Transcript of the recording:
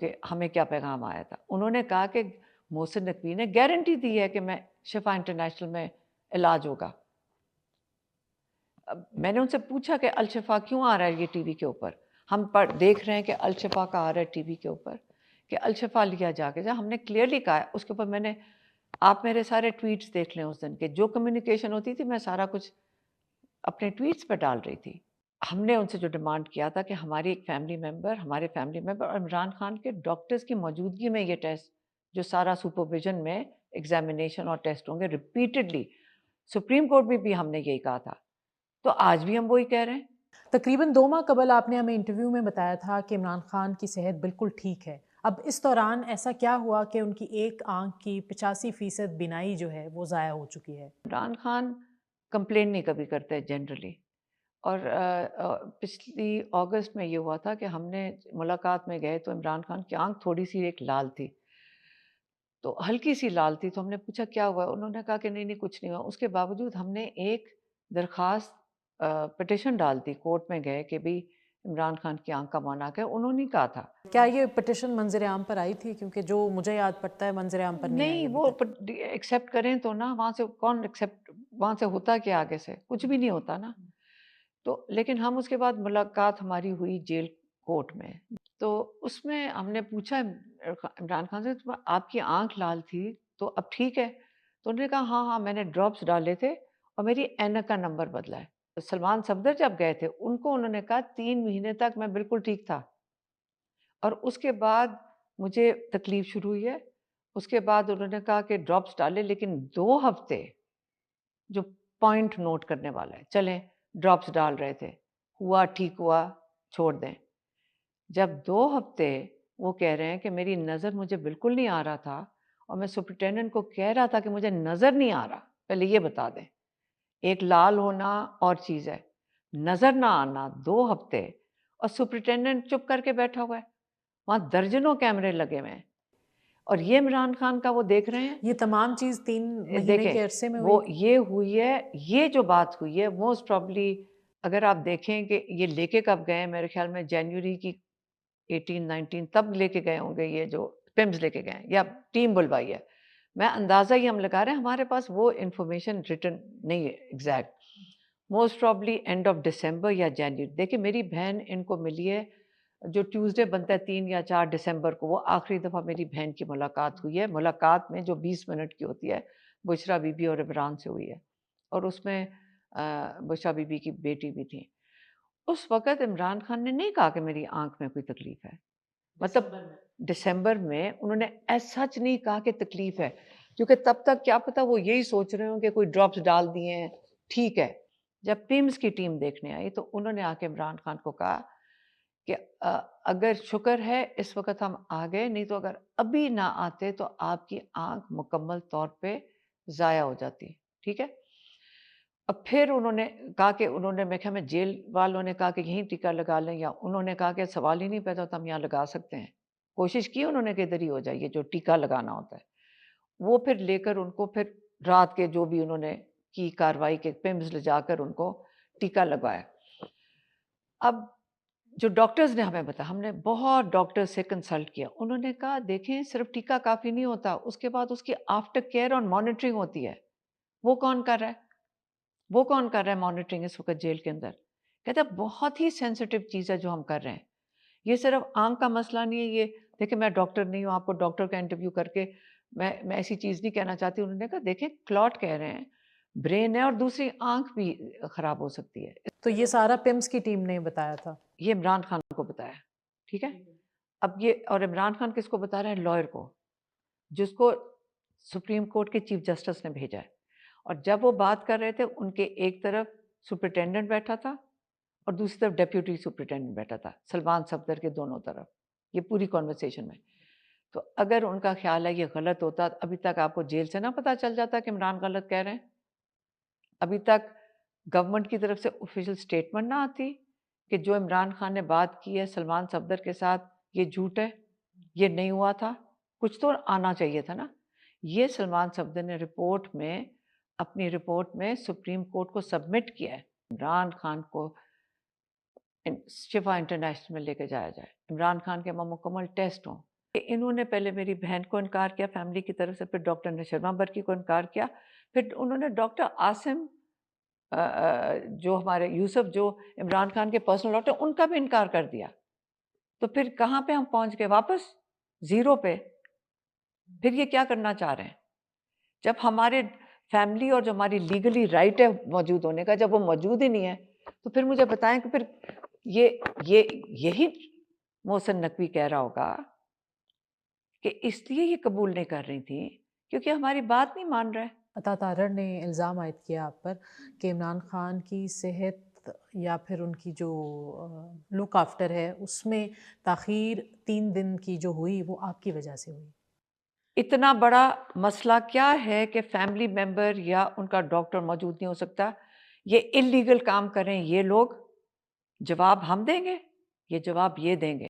کہ ہمیں کیا پیغام آیا تھا. انہوں نے کہا کہ محسن نقوی نے گارنٹی دی ہے کہ میں شفا انٹرنیشنل میں علاج ہوگا. اب میں نے ان سے پوچھا کہ الشفا کیوں آ رہا ہے یہ ٹی وی کے اوپر؟ ہم دیکھ رہے ہیں کہ الشفا کا آ رہا ہے ٹی وی کے اوپر کہ الشفا لیا جا کے جا. ہم نے کلیئرلی کہا ہے اس کے اوپر. میں نے آپ میرے سارے ٹویٹس دیکھ لیں اس دن کے جو کمیونیکیشن ہوتی تھی میں سارا کچھ اپنے ٹویٹس پہ ڈال رہی تھی. ہم نے ان سے جو ڈیمانڈ کیا تھا کہ ہماری ایک ہمارے فیملی ممبر اور عمران خان کے ڈاکٹرز کی موجودگی میں یہ ٹیسٹ جو سارا سپرویژن میں ایگزامینیشن اور ٹیسٹ ہوں گے ریپیٹڈلی. سپریم کورٹ میں بھی ہم نے یہی کہا تھا, تو آج بھی ہم وہی کہہ رہے ہیں. تقریباً 2 ماہ قبل آپ نے ہمیں انٹرویو میں بتایا تھا کہ عمران خان کی صحت بالکل ٹھیک ہے. اب اس دوران ایسا کیا ہوا کہ ان کی ایک آنکھ کی 85% بینائی جو ہے وہ ضائع ہو چکی ہے؟ عمران خان کمپلین نہیں کبھی کرتے جنرلی, اور پچھلی اگست میں یہ ہوا تھا کہ ہم نے ملاقات میں گئے تو عمران خان کی آنکھ تھوڑی سی ایک لال تھی, تو ہلکی سی لال تھی. تو ہم نے پوچھا کیا ہوا؟ انہوں نے کہا کہ نہیں نہیں کچھ نہیں ہوا. اس کے باوجود ہم نے ایک درخواست پٹیشن ڈال دی, کورٹ میں گئے کہ بھی عمران خان کی آنکھ کا معائنہ ہے. انہوں نے کہا تھا کیا یہ پٹیشن منظر عام پر آئی تھی؟ کیونکہ جو مجھے یاد پڑتا ہے منظر عام پر نہیں آئی نہیں, ابھی وہ تک. ایکسیپٹ کریں تو نا, وہاں سے کون ایکسیپٹ, وہاں سے ہوتا کیا آگے سے کچھ بھی نہیں ہوتا نا. تو لیکن ہم اس کے بعد ملاقات ہماری ہوئی جیل کورٹ میں, تو اس میں ہم نے پوچھا عمران خان سے آپ کی آنکھ لال تھی تو اب ٹھیک ہے؟ تو انہوں نے کہا ہاں ہاں میں نے ڈراپس ڈالے تھے اور میری اینک کا نمبر بدلا ہے. سلمان صفدر جب گئے تھے ان کو انہوں نے کہا 3 مہینے تک میں بالکل ٹھیک تھا, اور اس کے بعد مجھے تکلیف شروع ہوئی ہے. اس کے بعد انہوں نے کہا کہ ڈراپس ڈالے, لیکن 2 ہفتے جو پوائنٹ نوٹ کرنے والا ہے, چلیں ڈراپس ڈال رہے تھے, ہوا ٹھیک ہوا چھوڑ دیں. جب 2 ہفتے وہ کہہ رہے ہیں کہ میری نظر مجھے بالکل نہیں آ رہا تھا, اور میں سپرنٹینڈنٹ کو کہہ رہا تھا کہ مجھے نظر نہیں آ رہا. پہلے یہ بتا دیں, ایک لال ہونا اور چیز ہے, نظر نہ آنا 2 ہفتے, اور سپرنٹینڈنٹ چپ کر کے بیٹھا ہوا ہے, وہاں درجنوں کیمرے لگے ہوئے ہیں, اور یہ عمران خان کا وہ دیکھ رہے ہیں. یہ تمام چیز 3 مہینے دیکھیں کے عرصے میں وہ ہوئی؟ یہ ہوئی ہے, یہ جو بات ہوئی ہے موسٹ پرابلی اگر آپ دیکھیں کہ یہ لے کے کب گئے, میرے خیال میں جنوری کی 18-19 تب لے کے گئے ہوں گے, یہ جو پمز لے کے گئے یا ٹیم بلوائی ہے. میں اندازہ ہی ہم لگا رہے ہیں, ہمارے پاس وہ انفارمیشن ریٹن نہیں ہے exact. Most probably end of December یا جنوری. دیکھیں میری بہن ان کو ملی ہے جو ٹیوزڈے بنتا ہے 3 یا 4 دسمبر کو, وہ آخری دفعہ میری بہن کی ملاقات ہوئی ہے. ملاقات میں جو 20 منٹ کی ہوتی ہے بشرا بی بی اور عمران سے ہوئی ہے, اور اس میں بشرا بی بی کی بیٹی بھی تھی. اس وقت عمران خان نے نہیں کہا کہ میری آنکھ میں کوئی تکلیف ہے, مطلب دسمبر میں انہوں نے ایسا سچ نہیں کہا کہ تکلیف ہے, کیونکہ تب تک کیا پتا وہ یہی سوچ رہے ہوں کہ کوئی ڈراپس ڈال دیے ہیں ٹھیک ہے. جب پیمز کی ٹیم دیکھنے آئی تو انہوں نے آ کے عمران خان کو کہا کہ اگر شکر ہے اس وقت ہم آ گئے, نہیں تو اگر ابھی نہ آتے تو آپ کی آنکھ مکمل طور پہ ضائع ہو جاتی. ٹھیک ہے. اب پھر انہوں نے کہا کہ انہوں نے, میں خیال میں جیل والوں نے کہا کہ یہیں ٹیکا لگا لیں, یا انہوں نے کہا کہ سوال ہی نہیں پیدا تو ہم یہاں لگا سکتے ہیں. کوشش کی انہوں نے کہ ادھر ہی ہو جائے, یہ جو ٹیکا لگانا ہوتا ہے وہ پھر لے کر ان کو پھر رات کے جو بھی انہوں نے کی کاروائی کے پمز لے جا کر ان کو ٹیکا لگوایا. اب جو ڈاکٹرز نے ہمیں بتایا, ہم نے بہت ڈاکٹر سے کنسلٹ کیا, انہوں نے کہا دیکھیں صرف ٹیکا کافی نہیں ہوتا, اس کے بعد اس کی آفٹر کیئر اور مانیٹرنگ ہوتی ہے. وہ کون کر رہا ہے؟ وہ کون کر رہا ہے مانیٹرنگ اس وقت جیل کے اندر؟ کہتے ہیں بہت ہی سینسیٹیو چیز ہے جو ہم کر رہے ہیں. یہ صرف آنکھ کا مسئلہ نہیں ہے. یہ دیکھیں میں ڈاکٹر نہیں ہوں, آپ کو ڈاکٹر کا انٹرویو کر کے میں ایسی چیز نہیں کہنا چاہتی. انہوں نے کہا دیکھیں کلاٹ کہہ رہے ہیں, برین ہے, اور دوسری آنکھ بھی خراب ہو سکتی ہے. تو یہ سارا پمز کی ٹیم نے بتایا تھا؟ یہ عمران خان کو بتایا. ٹھیک ہے. اب یہ, اور عمران خان کس کو بتا رہا ہے؟ لائر کو, جس کو سپریم کورٹ کے چیف جسٹس نے بھیجا ہے. اور جب وہ بات کر رہے تھے ان کے ایک طرف سپرنٹینڈنٹ بیٹھا تھا اور دوسری طرف ڈیپیوٹی سپرنٹینڈنٹ بیٹھا تھا, سلمان صفدر کے دونوں طرف, یہ پوری کانورسیشن میں. تو اگر ان کا خیال ہے یہ غلط ہوتا, ابھی تک آپ کو جیل سے نہ پتہ چل جاتا کہ عمران غلط کہہ رہے ہیں؟ ابھی تک گورنمنٹ کی طرف سے آفیشیل سٹیٹمنٹ نہ آتی کہ جو عمران خان نے بات کی ہے سلمان صفدر کے ساتھ یہ جھوٹ ہے, یہ نہیں ہوا تھا؟ کچھ تو آنا چاہیے تھا نا. یہ سلمان صفدر نے رپورٹ میں, اپنی رپورٹ میں سپریم کورٹ کو سبمٹ کیا ہے. عمران خان کو شفا انٹرنیشنل میں لے کے جایا جائے, عمران خان کے مکمل ٹیسٹ ہوں, کہ انہوں نے پہلے میری بہن کو انکار کیا فیملی کی طرف سے، پھر ڈاکٹر نے شرما برکی کو انکار کیا، پھر انہوں نے ڈاکٹر عاصم جو ہمارے یوسف جو عمران خان کے پرسنل ڈاکٹر، ان کا بھی انکار کر دیا. تو پھر کہاں پہ ہم پہنچ گئے؟ واپس زیرو پہ. پھر یہ کیا کرنا چاہ رہے ہیں؟ جب ہمارے فیملی اور جو ہماری لیگلی رائٹ ہے موجود ہونے کا، جب وہ موجود ہی نہیں ہے، تو پھر مجھے بتائیں کہ پھر یہی محسن نقوی کہہ رہا ہوگا کہ اس لیے یہ قبول نہیں کر رہی تھی کیونکہ ہماری بات نہیں مان رہا ہے. عطا تارڑ نے الزام عائد کیا آپ پر کہ عمران خان کی صحت یا پھر ان کی جو لک آفٹر ہے اس میں تاخیر 3 دن کی جو ہوئی وہ آپ کی وجہ سے ہوئی. اتنا بڑا مسئلہ کیا ہے کہ فیملی ممبر یا ان کا ڈاکٹر موجود نہیں ہو سکتا؟ یہ انلیگل کام کریں یہ لوگ، جواب ہم دیں گے، یہ جواب یہ دیں گے.